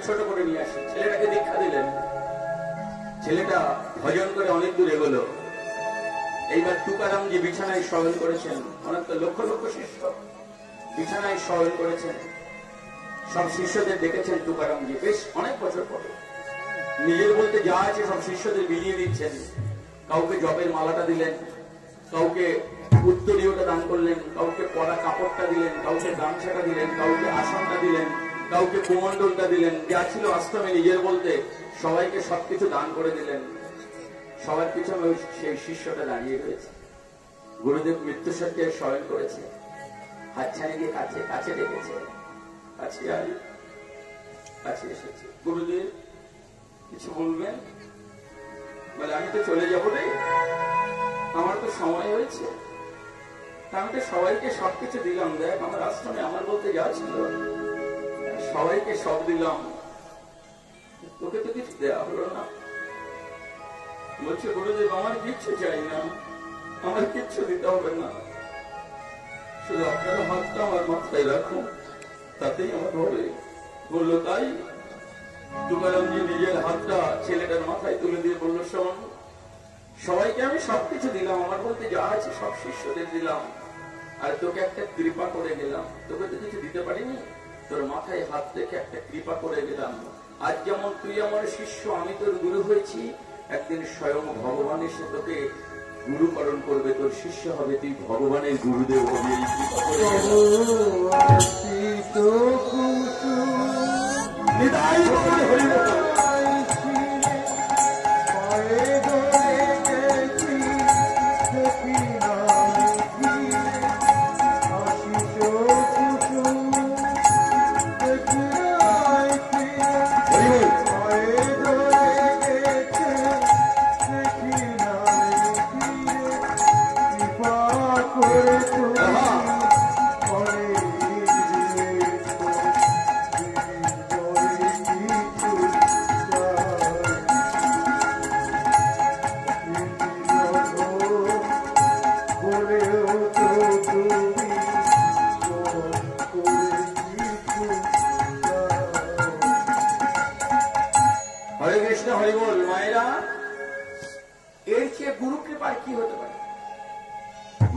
ছোট করে নিয়ে আসি। ছেলেটাকে দীক্ষা দিলেন, ছেলেটা ভজন করে অনেক দূর এগোলো। এইবার তুকারামজি বিছানায় শয়ন করেছেন, অনেক লক্ষ লক্ষ শিষ্য বিছানায় শয়ন করেছেন। সব শিষ্যদের দেখেছেন তুকারামজি বেশ অনেক বছর পরে। নিজের বলতে যা আছে সব শিষ্যদের বিলিয়ে দিচ্ছেন। কাউকে জবের মালাটা দিলেন, কাউকে উত্তরীয়টা দান করলেন, কাউকে পরা কাপড়টা দিলেন, কাউকে গামছাটা দিলেন, কাউকে আসনটা দিলেন, কাউকে কুমণ্ডলটা দিলেন। যা ছিল আশ্রমে নিজের বলতে সবাইকে সবকিছু দান করে দিলেন। সবার পিছনে সেই শিষ্যটা দাঁড়িয়ে রয়েছে। গুরুদেব মৃত্যুসজ্জায় শয়ন করেছে, হাতছানি দিয়ে কাছে কাছে ডেকেছে, কাছে এসেছে। গুরুদেব কিছু বলবেন? বলে আমি তো চলে যাবো রে, আমার তো সময় হয়েছে। আমি তো সবাইকে সবকিছু দিলাম, দেখ আমার আশ্রমে আমার বলতে যা ছিল সবাইকে সব দিলাম, তোকে তো কিছু দেওয়া হলো না। বলছে গুরুদেব আমার কিচ্ছু চাই না, আমার কিচ্ছু দিতে হবে না, শুধু আপনার হাতটা আমার মাথায় রাখুন, তাতেই আমার হবে। বললো তাই? তুকারামজি নিজের হাতটা ছেলেটার মাথায় তুলে দিয়ে বললো শোন, সবাইকে আমি সবকিছু দিলাম, আমার বলতে যা আছে সব শিষ্যদের দিলাম, আর তোকে একটা কৃপা করে গেলাম। তোকে তো কিছু দিতে পারিনি, তোর মাথায় হাত রেখে একটা কৃপা করে গেলাম। আজ যেমন তুই আমার শিষ্য, আমি তোর গুরু হয়েছি, একদিন স্বয়ং ভগবান এসে তোকে গুরুকরণ করবে, তোর শিষ্য হবে, তুই ভগবানের গুরুদেব হবি।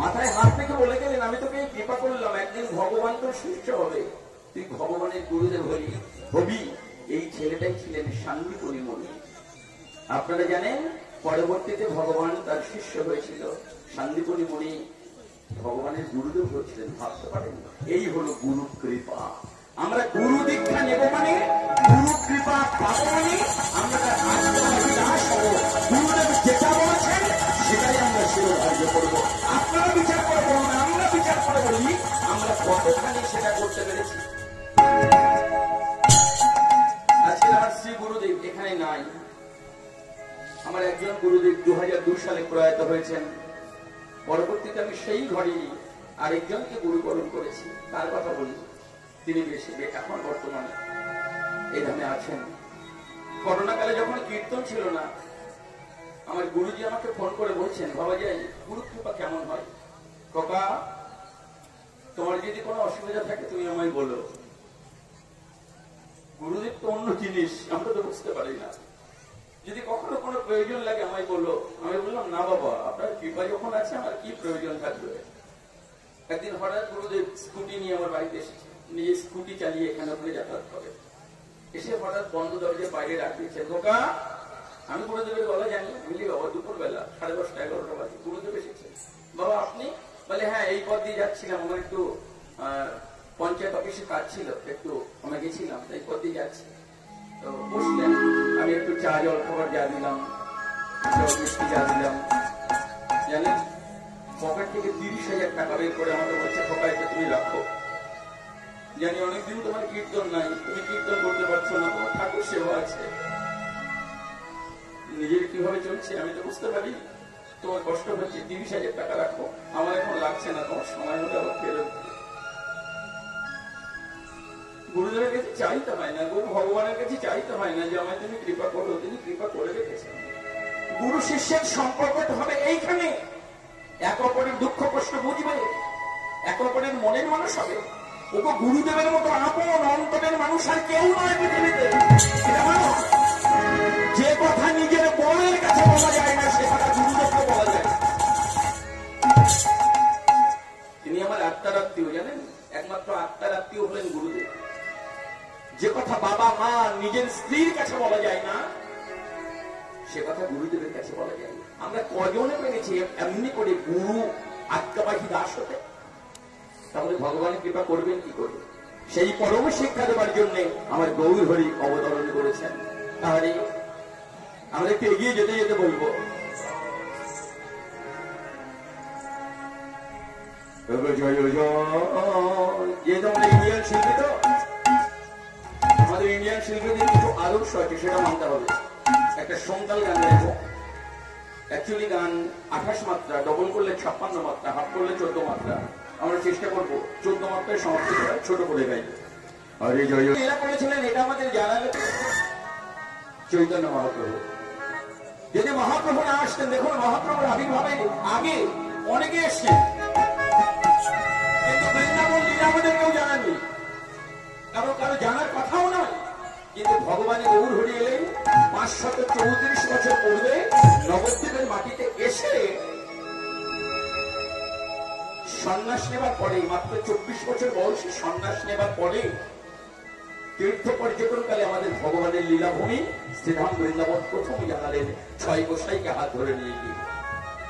মাথায় হাত থেকে বলে গেলেন আমি তোকে কৃপা করলাম, একদিন ভগবান তোর শিষ্য হবে, তুই ভগবানের গুরুদেব হবি। এই ছেলেটাই ছিলেন শান্তিপুরী মুনি। আপনারা জানেন পরবর্তীতে ভগবান তার শিষ্য হয়েছিল। শান্তিপুরী মুনি ভগবানের গুরুদেব হয়েছিলেন, ভাবতে পারেন। এই হলো গুরু কৃপা। আমরা গুরু দীক্ষা নেব মানে, গুরু কৃপা পাবো মানে আমরা গুরুদেব যেটা বলেছেন সেটাই আমরা শিরোধার্য করবো। আপনারা বিচার করে বলুন, আমরা বিচার করে বলি আমরা কতখানি সেটা করতে পেরেছি। আজকে আমার শ্রী গুরুদেব এখানে নাই। আমার একজন গুরুদেব 2002 সালে প্রয়াত হয়েছেন। পরবর্তীতে আমি সেই ঘরেই আরেকজনকে গুরুকরণ করেছি। তার কথা বলি, তিনি বেশি এখন বর্তমানে এই ধামে আছেন। করোনাকালে যখন কীর্তন ছিল না, আমার গুরুজি আমাকে ফোন করে বলছেন, বাবা যাই গুরু কৃপা কেমন হয়? কাকা তোমার যদি কোনো অসুবিধা থাকে তুমি আমায় বলো। গুরুদেব তো অন্য জিনিস, আমরা তো বুঝতে পারি না। যদি কখনো কোনো প্রয়োজন লাগে আমায় বলো। আমি বললাম না বাবা, আপনার কৃপা যখন আছে আমার কি প্রয়োজন থাকবে। একদিন হঠাৎ গুরুদেব স্কুটি নিয়ে আমার বাড়িতে এসেছে, নিজে স্কুটি চালিয়ে এখানে ওখানে যাতায়াত করে। এসে হঠাৎ বন্ধ দরজার বাইরে রাখিয়েছে, খোকা আমি গুরুদেবের গলা জানি। বুঝলি বাবা, দুপুর বেলা 10:30 11টা বাজে গুরুদেব এসেছে। বাবা আপনি? বলে হ্যাঁ এই পথ দিয়ে যাচ্ছিলাম, আমার একটু পঞ্চায়েত অফিসে কাজ ছিল, একটু আমরা গেছিলাম, তাই পথ দিয়ে যাচ্ছি। তো বসলেন, আমি একটু চা জল খাবার যা দিলাম, মিষ্টি যা দিলাম, জানেন পকেট থেকে 30,000 টাকা বের করে আমাকে বলছে, খোকাইতে তুমি রাখো, জানি অনেকদিন তোমার কীর্তন নাই, তুমি কীর্তন করতে পারছো না, তোমার ঠাকুর সেবা আছে, নিজের কিভাবে চলছে আমি তো বুঝতে পারি, তোমার কষ্ট হচ্ছে, 30,000 টাকা রাখো, আমার এখন লাগছে না, তোমার সময় হলে আবার ফেরত। গুরুদেবের কাছে চাইতে হয় না, গুরু ভগবানের কাছে চাইতে হয় না যে আমায় তুমি কৃপা করো, তিনি কৃপা করে রেখেছেন। গুরু শিষ্যের সম্পর্কটা হবে এইখানে, এক অপরের দুঃখ কষ্ট বুঝবে, এক অপরের মনের মানুষ হবে। ওকে গুরুদেবের মতো আপন অন্তরের মানুষ আর কেউ নয় পৃথিবীতে। যে কথা নিজের বউয়ের কাছে বলা যায় না, সে কথা গুরুদেবকে বলা যায়। তিনি আমার আত্মার আত্মীয়, জানেন, একমাত্র আত্মার আত্মীয় হলেন গুরুদেব। যে কথা বাবা মা নিজের স্ত্রীর কাছে বলা যায় না, সে কথা গুরুদেবের কাছে বলা যায়। আমরা কজনে পেরেছি এমনি করে গুরু আজ্ঞাবাহী দাস হতে? তাহলে ভগবানের কৃপা করবেন কি করে? সেই পরম শিক্ষা দেবার জন্য আমার গৌর হরি অবতরণ করেছেন। তাহলে আমরা একটু এগিয়ে যেতে যেতে বলবো, যেহেতু আমরা ইন্ডিয়ান শিল্পী, তো আমাদের ইন্ডিয়ান শিল্পীদের কিছু আদর্শ আছে, সেটা মানতে হবে। একটা সংকাল গান দেখো, অ্যাকচুয়ালি গান 28 মাত্রা, ডবল করলে 56 মাত্রা, হাফ করলে 14 মাত্রা। আমরা চেষ্টা করবো 14 মাত্রায় সমাপ্তি করা, ছোট করে গাইবে। আরে জয় এরা বলেছিলেন, এটা আমাদের জানালে চৈতন্য মহাপ্রভু। যদি মহাপ্রভু না আসতেন, দেখুন মহাপ্রভুর আবির্ভাবের আগে অনেকে এসছেন, কিন্তু বৃন্দাবন লীলা আমাদের কেউ জানাননি, কারো জানার কথাও নয়। কিন্তু ভগবানের গৌর হরি এলেন 534 বছর পূর্বে নবদ্বীপের মাটিতে এসে সন্ন্যাস নেবার পরে, মাত্র 24 বছর বয়সে সন্ন্যাস নেবার পরে তীর্থ পর্যটনকালে আমাদের ভগবানের লীলাভূমি শ্রীধাম বৃন্দাবন প্রথম জানালেন 6 গোসাইকে হাত ধরে নিয়ে গিয়ে।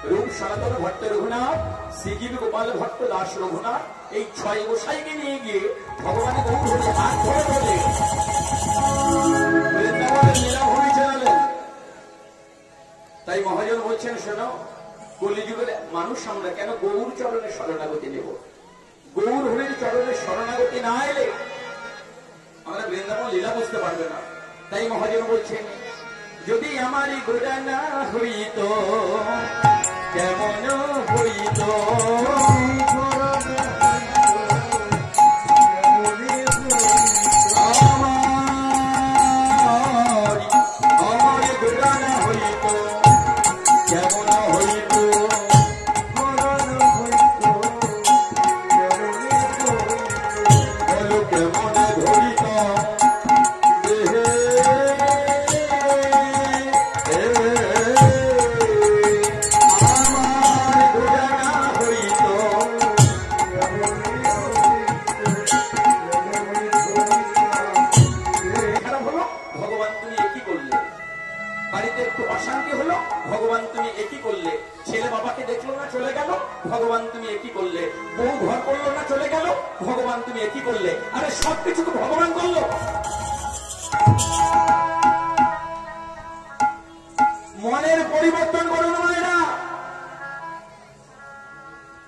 রূপ সনাতন ভট্ট রঘুনাথ, শ্রীজীব গোপাল ভট্ট দাস রঘুনাথ, এই 6 গোসাইকে নিয়ে গিয়ে ভগবানের গৌর হরি হাত ধরে বলে বৃন্দাবনের লীলাভূমি জানালেন। তাই মহাজন বলছেন, শোনো, কলিযুগের মানুষ আমরা কেন গৌর চরণে শরণাগতি নেব? গৌর হরির চরণে শরণাগতি না এলে আমরা বৃন্দাবন লীলা বুঝতে পারবে না। তাই মহাজন বলছেন, যদি আমারই গোড়া না হইত কেমন হইত, ভগবান তুমি একই করলে, ছেলে বাবাকে দেখলো না চলে গেল, ভগবান তুমি একই করলে, বউ ঘর করলো না চলে গেল, ভগবান তুমি একই করলে। আরে সবকিছু তো ভগবান করলো। মনের পরিবর্তন করুন মায়েরা,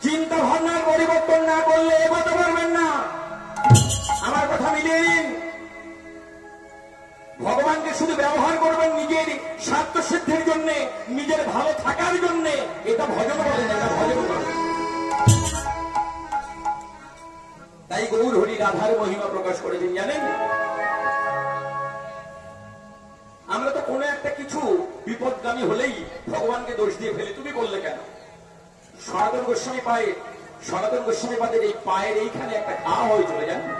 চিন্তা ভাবনার পরিবর্তন না করলে এগোতে পারবেন না। আমার কথা মিলিয়ে নিন। ভগবানকে শুধু ব্যবহার করবেন নিজের স্বার্থ সিদ্ধির জন্য, নিজের ভালো থাকার জন্য, এটা ভজন বলে না, এটা ভজন বলে। তাই গৌর হরি রাধার মহিমা প্রকাশ করেছেন, জানেন। আমরা তো কোনো একটা কিছু বিপদগামী হলেই ভগবানকে দোষ দিয়ে ফেলি, তুমি করলে কেন? সনাতন গোস্বামী পাদের এই পায়ের এইখানে একটা ঘা হয়েছিল, জানেন।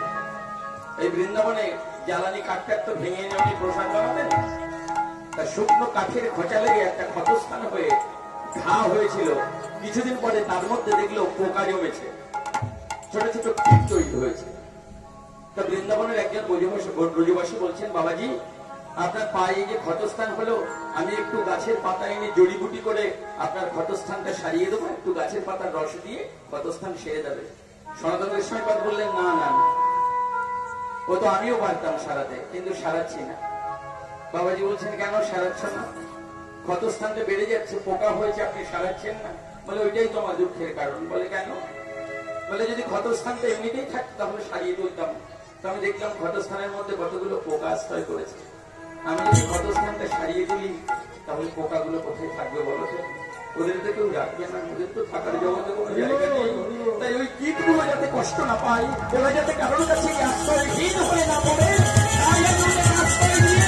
এই বৃন্দাবনে জ্বালানি কাঠটার তো ভেঙে এনে উনি প্রসাদ বানাতেন, তার শুকনো কাঠের খোঁচা লেগে একটা ক্ষতস্থান হয়ে ঘা হয়েছিল। কিছুদিন পরে তার মধ্যে দেখলো পোকা জমেছে, ছোট ছোট কীট তৈরি হয়েছে। তা বৃন্দাবনের একজন ব্রজবাসী বলছেন, বাবাজি আপনার পায়ে যে ক্ষতস্থান হলো, আমি একটু গাছের পাতা এনে জড়িবুটি করে আপনার ক্ষতস্থানটা সারিয়ে দেবো, একটু গাছের পাতার রস দিয়ে ক্ষতস্থান সেরে যাবে। সনাতন গোস্বামী পাদ বললেন, না না, ও তো আমিও পারতাম সারাতে, কিন্তু সারাচ্ছি না। বাবাজি বলছেন, কেন সারাচ্ছ না? ক্ষতস্থানটা বেড়ে যাচ্ছে, পোকা হয়েছে, আপনি সারাচ্ছেন না। বলে ওইটাই তো আমার দুঃখের কারণ। বলে কেন? বলে যদি ক্ষতস্থানটা এমনিতেই থাকতো তাহলে সারিয়ে তুলতাম। তো আমি দেখলাম ক্ষতস্থানের মধ্যে কতগুলো পোকা আশ্রয় করেছে। আমি যদি ক্ষতস্থানটা সারিয়ে তুলি তাহলে পোকাগুলো কোথায় থাকবে বলো তো? ওদের তো কেউ রাখবে না, ওদের তো থাকার জগতে কোনো জায়গা নেই। তাই ওই কীটগুলো যাতে কষ্ট না পায়, ওরা যাতে কারোর কাছে আশ্রয়হীন হয়ে না পড়ে, তাই আমি ওদের আশ্রয় দিয়ে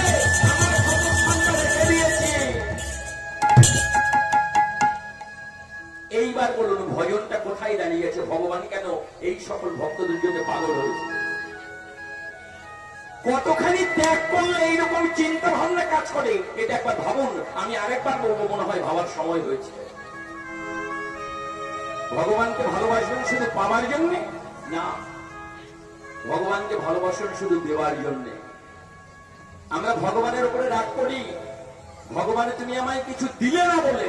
আমার ক্ষতস্থানটা রেখে দিয়েছি। এইবার বলুন ভজনটা কোথায় দাঁড়িয়েছে? ভগবান কেন এই সকল ভক্তদের জন্য পাগল হয়েছে? কতখানি ত্যাগ করলে এইরকম চিন্তা ভাবনা কাজ করে এটা একবার ভাবুন। আমি আরেকবার বলবো, মনে হয় ভাবার সময় হয়েছে। ভগবানকে ভালোবাসবেন শুধু পাওয়ার জন্য না, ভগবানকে ভালোবাসেন শুধু দেওয়ার জন্য। আমরা ভগবানের উপরে রাগ করি, ভগবান তুমি আমায় কিছু দিলে না বলে।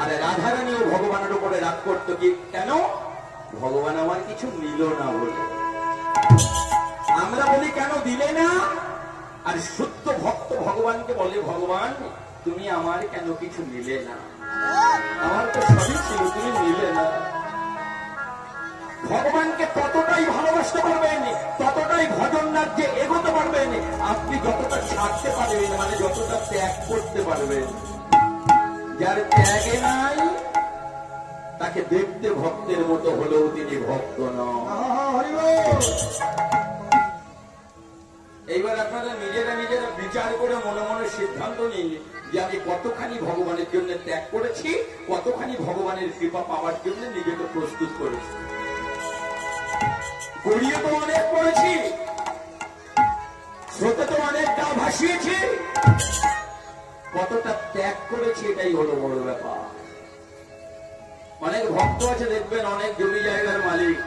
আর রাধারানীও ভগবানের উপরে রাগ করতো কি কেন? ভগবান আমার কিছু নিল না বলে। আমরা বলি কেন দিলে না? আর শুদ্ধ ভক্ত ভগবানকে বলে ভগবান তুমি আমার কেন কিছু নিলে না? আমার তো সবই ছিল, তুমি নিলে না। ভগবানকে ততটাই ভালোবাসতে পারবেন, ততটাই ভজন রাজ্যে এগোতে পারবেন আপনি যতটা ছাড়তে পারবেন, মানে যতটা ত্যাগ করতে পারবেন। যার ত্যাগে নাই তাকে দেখতে ভক্তের মতো হলেও তিনি ভক্ত নন। এইবার আপনারা নিজেরা নিজেরা বিচার করে মনে মনে সিদ্ধান্ত নিন যে আমি কতখানি ভগবানের জন্য ত্যাগ করেছি, কতখানি ভগবানের কৃপা পাওয়ার জন্য নিজেকে প্রস্তুত করেছি। গড়িয়ে তো অনেক করেছি, স্রোতে তো অনেক গা ভাসিয়েছি, কতটা ত্যাগ করেছি এটাই হলো বড় ব্যাপার। অনেক ভক্ত আছে দেখবেন, অনেক জমি জায়গার মালিক,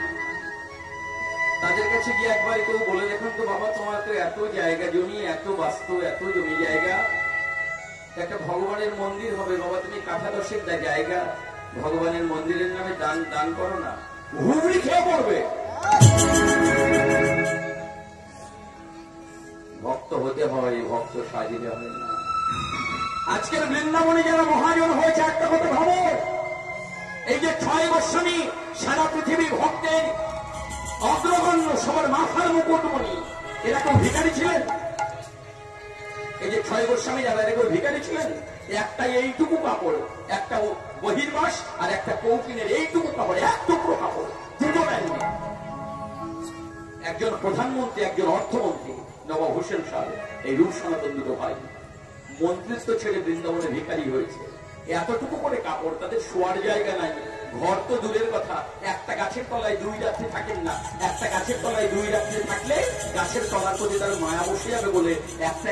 তাদের কাছে গিয়ে একবার কেউ বলে দেখুন তো বাবা তোমার তো এত জায়গা জমি, এত বাস্তু, এত জমি জায়গা, একটা ভগবানের মন্দির হবে বাবা, তুমি কাঠা দশেক জায়গা ভগবানের মন্দিরের নামে দান করো না, হুবড়ি খেয়ে পড়বে। ভক্ত হতে হয়, ভক্ত সাজিলে হয় না। আজকের বৃন্দাবনে যারা মহাজন হয়েছে একটা কথা ভাবো, এই যে 6 গোস্বামী সারা পৃথিবী ভক্তের অগ্রগণ্য, সবার মাথার মুকুটমণি, এরা কেউ ভিখারি ছিলেন? এই যে 6 গোস্বামী যারা, এরা কেউ ভিখারি ছিলেন? একটা এইটুকু কাপড়, একটা বহির্বাস আর একটা কৌপিনের এইটুকু কাপড়, এক টুকরো কাপড়, দুটো নেননি। একজন প্রধানমন্ত্রী, একজন অর্থমন্ত্রী নবাব হোসেন সাহেব, এই রূপ সনাতন দুটো ভাই মন্ত্রিত্ব ছেড়ে বৃন্দাবনে ভিখারি হয়েছে। এতটুকু করে কাপড়, তাদের শোয়ার জায়গা নাই, ঘর তো দূরের কথা, একটা গাছের তলায় 2 রাত্রি থাকেন না। একটা গাছের তলায় 2 রাত্রি থাকলে গাছের তলার প্রতি তার মায়া বসে যাবে বলে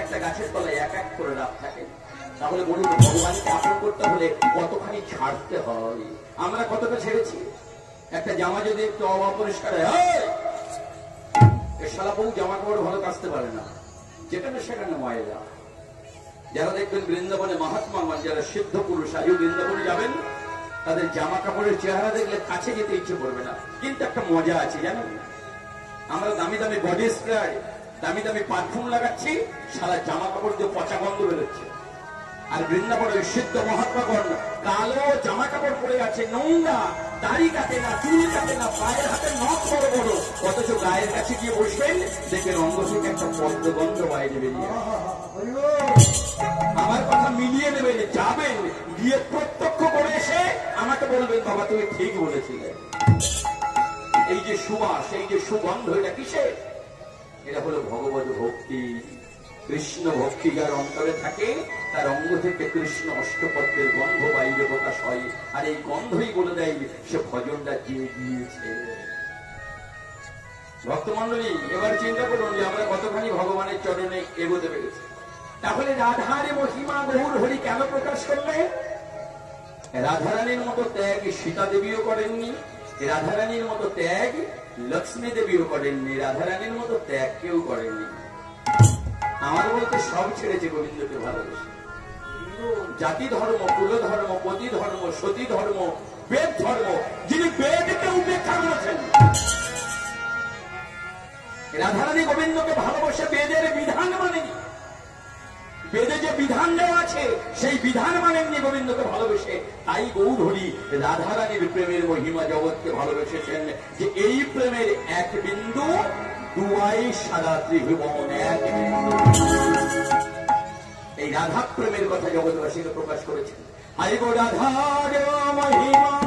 একটা গাছের তলায় এক এক করে রাত থাকেন। তাহলে বলুন ভগবানকে আপন করতে হলে কতখানি ছাড়তে হয়? আমরা কতটা ছেড়েছি? একটা জামা যদি একটু অপরিষ্কার হয়, শালা বউ জামা কাপড় ভালো কাচতে পারে না, যেখানে সেখানে ময়লা। যারা দেখবেন বৃন্দাবনে মহাত্মা, যারা সিদ্ধ পুরুষ আয়ু বৃন্দাবনে যাবেন, তাদের জামা কাপড়ের চেহারা দেখলে কাছে যেতে ইচ্ছে করবে না। কিন্তু একটা মজা আছে জানেন, আমরা দামি দামি বডি স্প্রে, দামি দামি পারফিউম লাগাচ্ছি, সারা জামা কাপড় দিয়ে পচা গন্ধ বেরোচ্ছে। আর বৃন্দাবনের সিদ্ধ মহাত্মাগণ কালো জামা কাপড় পরে আছে, নোংরা, দাড়ি কাটে না, চুল কাটে না, পায়ের হাতে নখ বড় বড়, অথচ গায়ের কাছে গিয়ে বসবেন দেখবেন অঙ্গ থেকে একটা পদ্ম গন্ধ বাইরে বেরিয়ে। আমার কথা মিলিয়ে নেবেন, যাবেন, গিয়ে প্রত্যক্ষ করে এসে আমাকে বলবেন বাবা তুমি ঠিক বলেছিলে। এই যে সুবাস, এই যে সুগন্ধ, এটা কিসের? এটা হলো ভগবত ভক্তি। কৃষ্ণ ভক্তি যার অন্তরে থাকে তার অঙ্গ থেকে কৃষ্ণ অষ্টপদ্মের গন্ধ বাইরে প্রকাশ হয়, আর এই গন্ধই বলে দেয় সে ভজনটা দিয়ে গিয়েছে। ভক্তমন্ডলী, এবার চিন্তা করুন যে আমরা কতখানি ভগবানের চরণে এগোতে পেরেছি। তাহলে রাধারে মহিমা গৌর হরি কেন প্রকাশ করলে? রাধারানীর মতো ত্যাগ সীতা দেবীও করেননি, রাধারানীর মতো ত্যাগ লক্ষ্মী দেবীও করেননি, রাধারানীর মতো ত্যাগ কেউ করেননি। আমার বলতে সব ছেড়েছে গোবিন্দকে ভালোবেসে। জাতি ধর্ম, কুল ধর্ম, পতি ধর্ম, সতী ধর্ম, বেদ ধর্ম, যিনি বেদকে উপেক্ষা করেছেন। রাধারানী গোবিন্দকে ভালোবাসে বেদের বিধান মানেনি, বেদে যে বিধান দেওয়া আছে সেই বিধান মানেননি গোবিন্দকে ভালোবেসে। তাই গৌর হরি রাধারানীর প্রেমের মহিমা জগৎকে ভালোবেসেছেন, যে এই প্রেমের এক বিন্দু দুয়াই সাদা ত্রিভুবন এক বিন্দু। এই রাধা প্রেমের কথা জগৎবাসীকে প্রকাশ করেছেন। হরি গো রাধার মহিমা